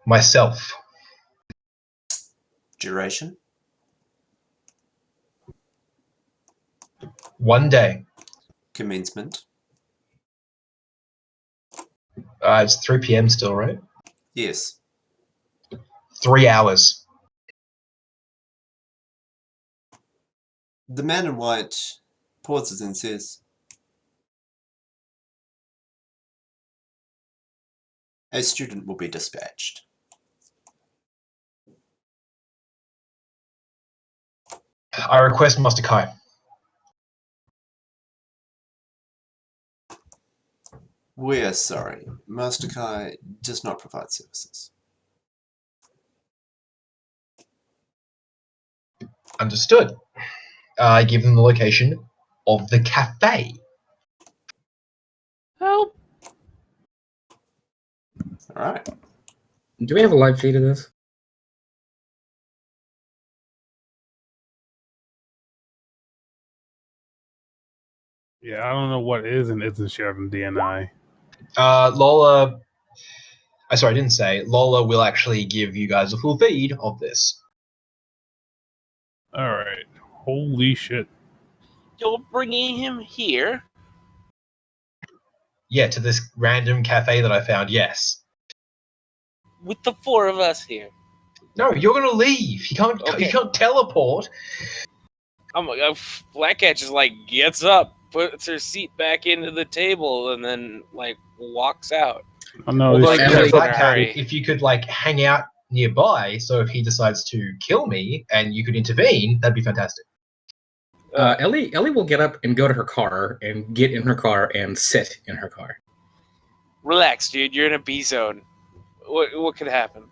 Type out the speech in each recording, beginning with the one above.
Myself. Duration? 1 day. Commencement? It's 3 p.m. still, right? Yes. 3 hours. The man in white pauses and says, "A student will be dispatched." I request Master Kai. We are sorry. Master Kai does not provide services. Understood. I give them the location of the cafe. Help! Alright. Do we have a live feed of this? Yeah, I don't know what is and isn't shared in DNI. Lola... Sorry, I didn't say. Lola will actually give you guys a full feed of this. Alright. Holy shit. You're bringing him here? Yeah, to this random cafe that I found, yes. With the 4 of us here. No, you're gonna leave. You can't. Okay. You can't teleport. Black Cat just gets up, puts her seat back into the table, and then walks out. Oh no, Although, this Emily- shit- Black Cat, hurry. if you could hang out nearby, so if he decides to kill me and you could intervene, that'd be fantastic. Ellie will get up and go to her car and get in her car and sit in her car. Relax, dude. You're in a B zone. What could happen?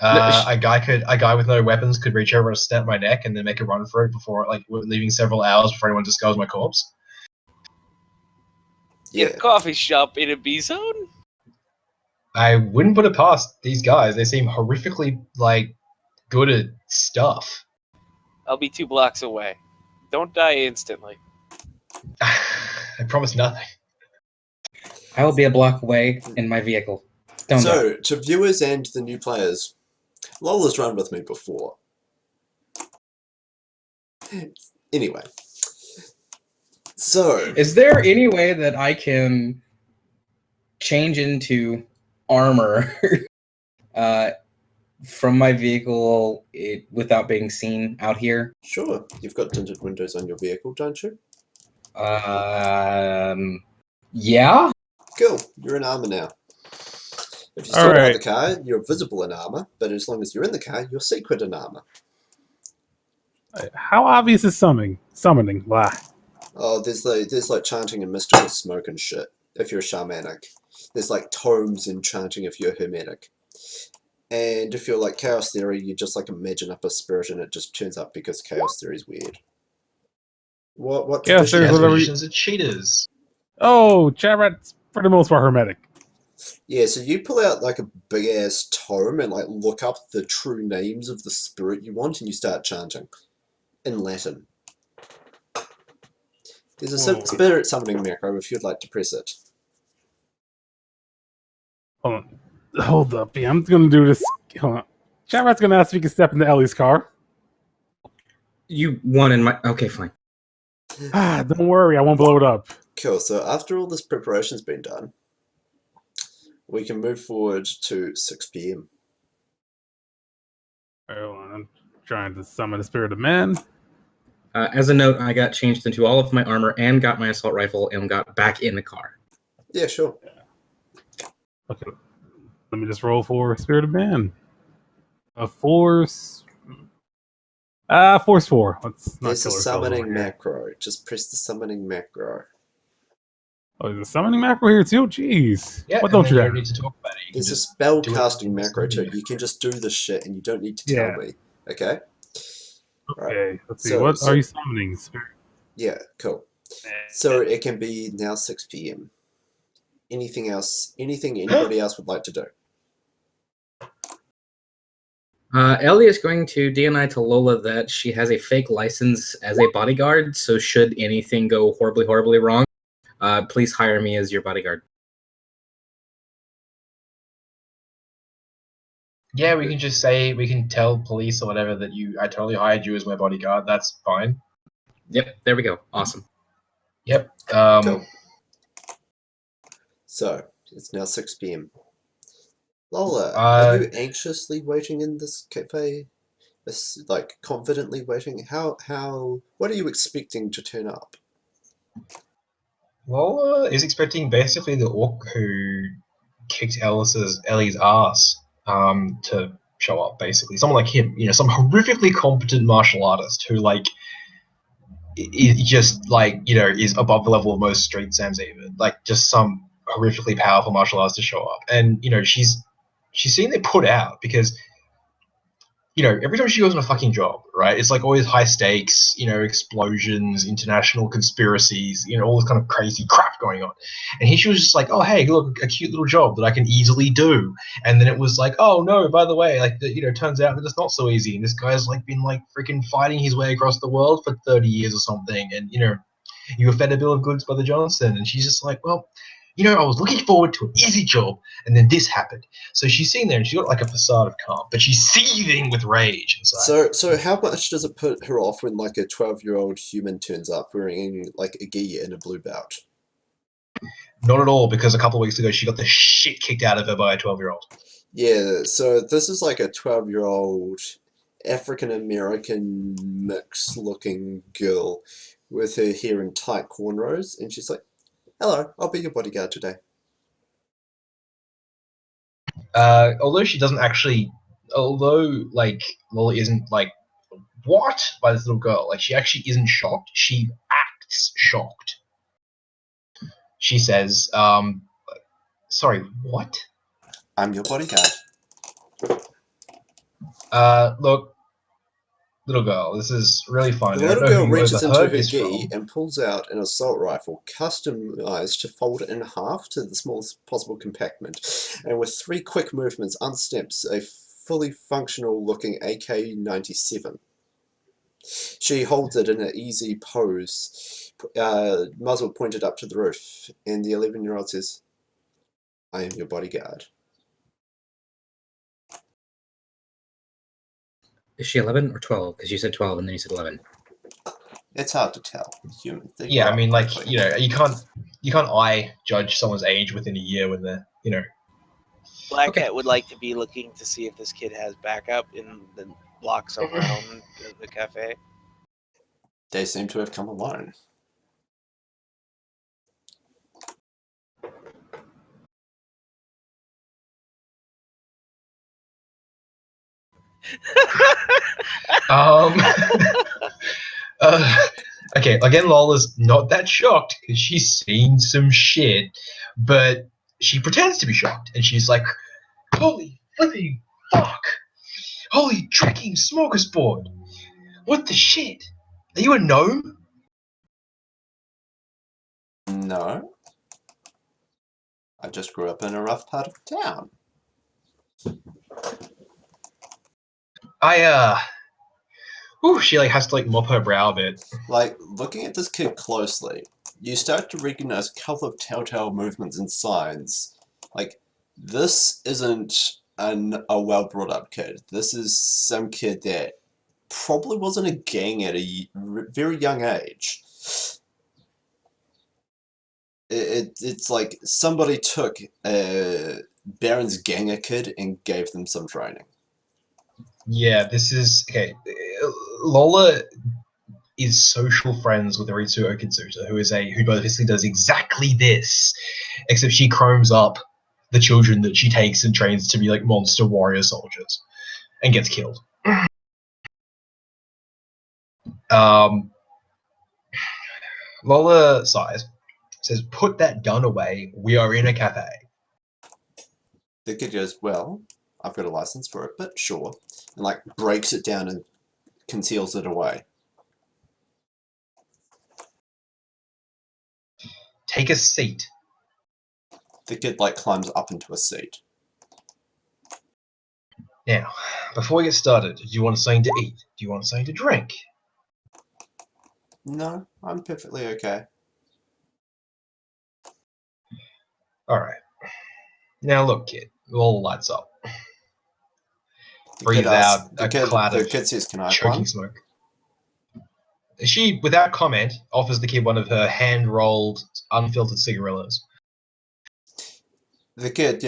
A guy with no weapons could reach over and snap my neck and then make a run for it before, leaving several hours before anyone discovers my corpse. In a coffee shop in a B zone? I wouldn't put it past these guys. They seem horrifically good at stuff. I'll be 2 blocks away. Don't die instantly. I promise nothing. I will be a block away in my vehicle. Don't die. So, to viewers and the new players, Lola's run with me before. Anyway. So... Is there any way that I can change into armor from my vehicle without being seen out here? Sure, you've got tinted windows on your vehicle, don't you? Yeah? Cool, you're in armor now. If you All still out right. the car, you're visible in armor, but as long as you're in the car, you're secret in armor. How obvious is summoning? Blah. Oh, there's chanting and mystical smoke and shit, if you're shamanic. There's tomes and chanting if you're hermetic. And if you're chaos theory, you just imagine up a spirit and it just turns up because chaos theory is weird. What Chaos tradition theory is has- whatever- Magicians are cheaters. Oh, Chatrat's for the most part hermetic. Yeah, so you pull out a big ass tome and look up the true names of the spirit you want and you start chanting in Latin. There's a Whoa. spirit summoning macro if you'd like to press it. Hold up. Yeah, I'm gonna do this. Hold on. Chatrat's gonna ask if he can step into Ellie's car. You won in my... Okay, fine. Don't worry, I won't blow it up. Cool, so after all this preparation's been done, we can move forward to 6 p.m. Hold on, I'm trying to summon the spirit of man. As a note, I got changed into all of my armor and got my assault rifle and got back in the car. Yeah, sure. Okay, let me just roll for spirit of man. A force. Force 4. Let's not There's a kill ourselves. summoning over here. macro. Just press the summoning macro. Oh, there's a summoning macro here too. Jeez. Yeah, what and don't then you you do? don't need to talk about it. You can There's a just spell do it casting in the macro too. summoning You can just do this shit and you don't need to tell Yeah. me. Okay? Okay, let's see. So- what so- are you summoning? Spirit. Yeah, cool. So it can be now 6 p.m. Anything else? Anything anybody else would like to do? Ellie is going to DNI to Lola that she has a fake license as a bodyguard, so should anything go horribly, horribly wrong, please hire me as your bodyguard. Yeah, we can just say, we can tell police or whatever that I totally hired you as my bodyguard. That's fine. Yep, there we go. Awesome. Yep. Cool. So, it's now 6 p.m. Lola, are you anxiously waiting in this cafe? Like, confidently waiting? What are you expecting to turn up? Lola is expecting basically the orc who kicked Ellie's ass to show up, basically. Someone like him, some horrifically competent martial artist who, like, is just, like, is above the level of most street Sams even. Like, just some horrifically powerful martial artist to show up. And, she's seen it put out because every time she goes on a fucking job, right, it's like always high stakes, explosions, international conspiracies, all this kind of crazy crap going on. And here she was just like, oh, hey, look, a cute little job that I can easily do. And then it was like, oh, no, by the way, like, turns out that it's not so easy. And this guy's, like, been, like, freaking fighting his way across the world for 30 years or something. And, you were fed a bill of goods by the Johnson. And she's just like, well, I was looking forward to an easy job, and then this happened. So she's sitting there, and she's got like a facade of calm, but she's seething with rage inside. So how much does it put her off when like a 12-year-old human turns up wearing like a gi and a blue belt? Not at all, because a couple of weeks ago she got the shit kicked out of her by a 12-year-old. Yeah, so this is like a 12-year-old African-American mix-looking girl with her hair in tight cornrows, and she's like, hello, I'll be your bodyguard today. Although she doesn't actually, like, Lola isn't like, what? By this little girl. Like, she actually isn't shocked. She acts shocked. She says, sorry, what? I'm your bodyguard. Look, little girl, this is really fun. The I don't little know who girl you reaches into overheard her this gi from. and pulls out an assault rifle customized to fold it in half to the smallest possible compartment, and with 3 quick movements unsnaps a fully functional looking AK-97. She holds it in an easy pose, muzzle pointed up to the roof, and the 11-year-old says, I am your bodyguard. Is she 11 or 12? Because you said 12 and then you said 11. It's hard to tell. Humans. Yeah, I mean, like, you can't eye judge someone's age within a year when they're, Black Cat would like to be looking to see if this kid has backup in the blocks around the cafe. They seem to have come alone. Okay, again, Lola's not that shocked because she's seen some shit, but she pretends to be shocked, and she's like, holy flipping fuck! Holy tracking smorgasbord! What the shit? Are you a gnome? No. I just grew up in a rough part of town. She like has to like mop her brow a bit. Like, looking at this kid closely, you start to recognize a couple of telltale movements and signs. Like, this isn't a well brought up kid. This is some kid that probably was in a gang at a very young age. It's like somebody took Baron's ganger kid and gave them some training. Yeah, this is okay. Lola is social friends with Aritsu Okitsuta, who basically does exactly this, except she chromes up the children that she takes and trains to be like monster warrior soldiers, and gets killed. Lola sighs, says, "Put that gun away. We are in a cafe." The kid goes, well, I've got a license for it, but sure. And like breaks it down and conceals it away. Take a seat. The kid like climbs up into a seat. Now, before we get started, do you want something to eat? Do you want something to drink? No, I'm perfectly okay. Alright. Now look, kid, all the lights up. breathes out a cloud the of kid says, "Can I have choking one?" smoke. She, without comment, offers the kid one of her hand-rolled, unfiltered cigarillos. The kid,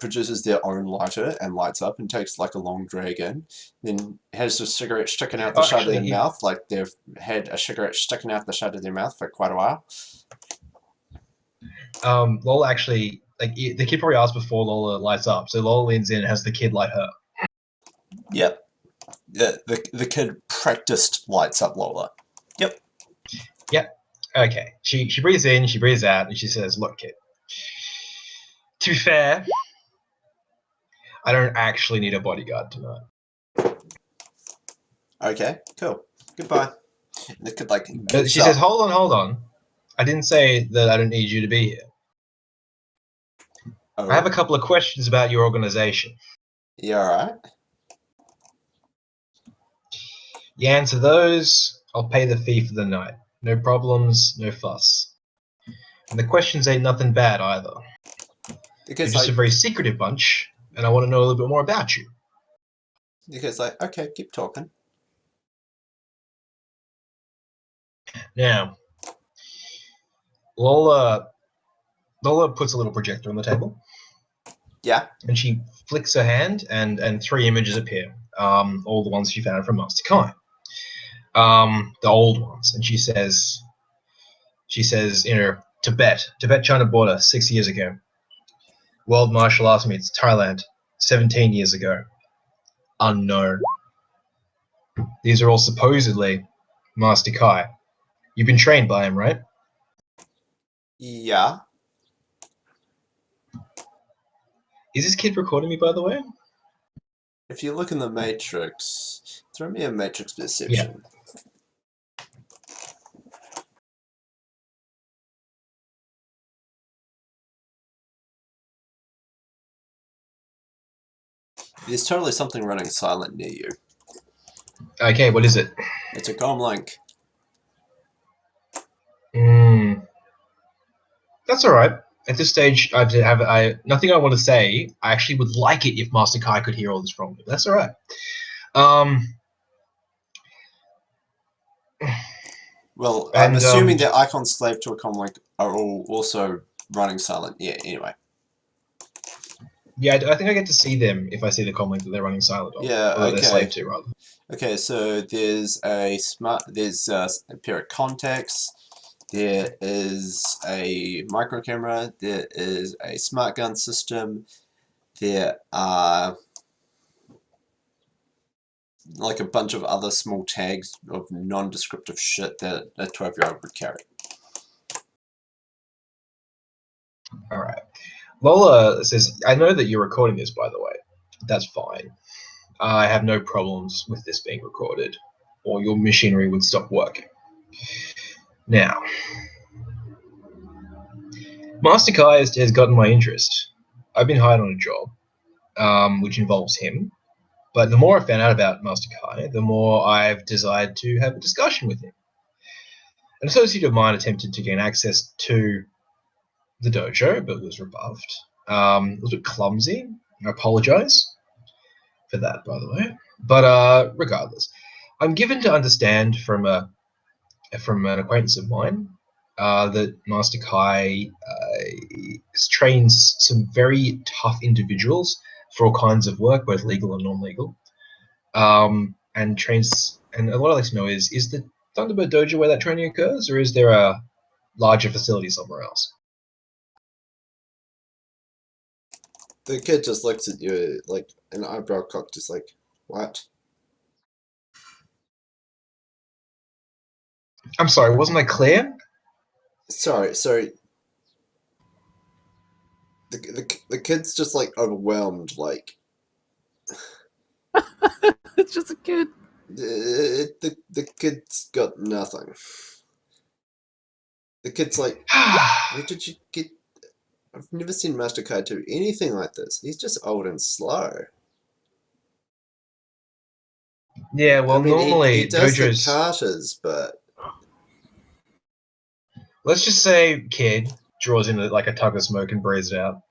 produces their own lighter and lights up and takes like a long drag in. Then has a cigarette sticking out the side of their mouth, like they've had a cigarette sticking out the side of their mouth for quite a while. Lola actually, the kid probably asked before Lola lights up, so Lola leans in and has the kid light her. Yep. The kid practiced lights up Lola. Yep. Yep. Okay. She breathes in, she breathes out, and she says, "Look, kid. To be fair, I don't actually need a bodyguard tonight." Okay. Cool. Goodbye. And the kid But she says, hold on. I didn't say that I don't need you to be here. Oh. I have a couple of questions about your organization. You alright? You answer those, I'll pay the fee for the night. No problems, no fuss. And the questions ain't nothing bad either. You're just a very secretive bunch, and I want to know a little bit more about you. The kid's like, okay, keep talking. Now, Lola puts a little projector on the table. Yeah. And she flicks her hand, and 3 images appear. All the ones she found from Master Kai. The old ones. And she says, Tibet, China border, 6 years ago. World Martial Arts meets Thailand, 17 years ago. Unknown. These are all supposedly Master Kai. You've been trained by him, right? Yeah. Is this kid recording me, by the way? If you look in the Matrix, throw me a Matrix perception. Yeah. There's totally something running silent near you. Okay, what is it? It's a comlink. That's alright. At this stage, I nothing I want to say. I actually would like it if Master Kai could hear all this from me. That's alright. Well, I'm assuming that icons slave to a comlink are all also running silent. Yeah, anyway. Yeah, I think I get to see them if I see the comlink that they're running silent on. Yeah, or okay. they're slave to, rather. Okay, so there's a pair of contacts. There is a micro camera. There is a smart gun system. There are like a bunch of other small tags of non-descriptive shit that a 12-year-old would carry. Alright. Lola says, I know that you're recording this, by the way. That's fine. I have no problems with this being recorded, or your machinery would stop working. Now, Master Kai has gotten my interest. I've been hired on a job, which involves him. But the more I found out about Master Kai, the more I've desired to have a discussion with him. An associate of mine attempted to gain access to the dojo, but was rebuffed. It was a bit clumsy. I apologize for that, by the way. But regardless, I'm given to understand from an acquaintance of mine that Master Kai trains some very tough individuals for all kinds of work, both legal and non-legal. And trains. And what I'd like to know is the Thunderbird Dojo where that training occurs, or is there a larger facility somewhere else? The kid just looks at you like an eyebrow cocked, just like, what? I'm sorry, wasn't I clear? Sorry. The kid's just like overwhelmed, like. It's just a kid. The kid's got nothing. The kid's like, where did you get? I've never seen Master Kai do anything like this. He's just old and slow. Yeah, well, normally he does dojos. the katas, but Let's just say kid draws in like a tug of smoke and breathes it out.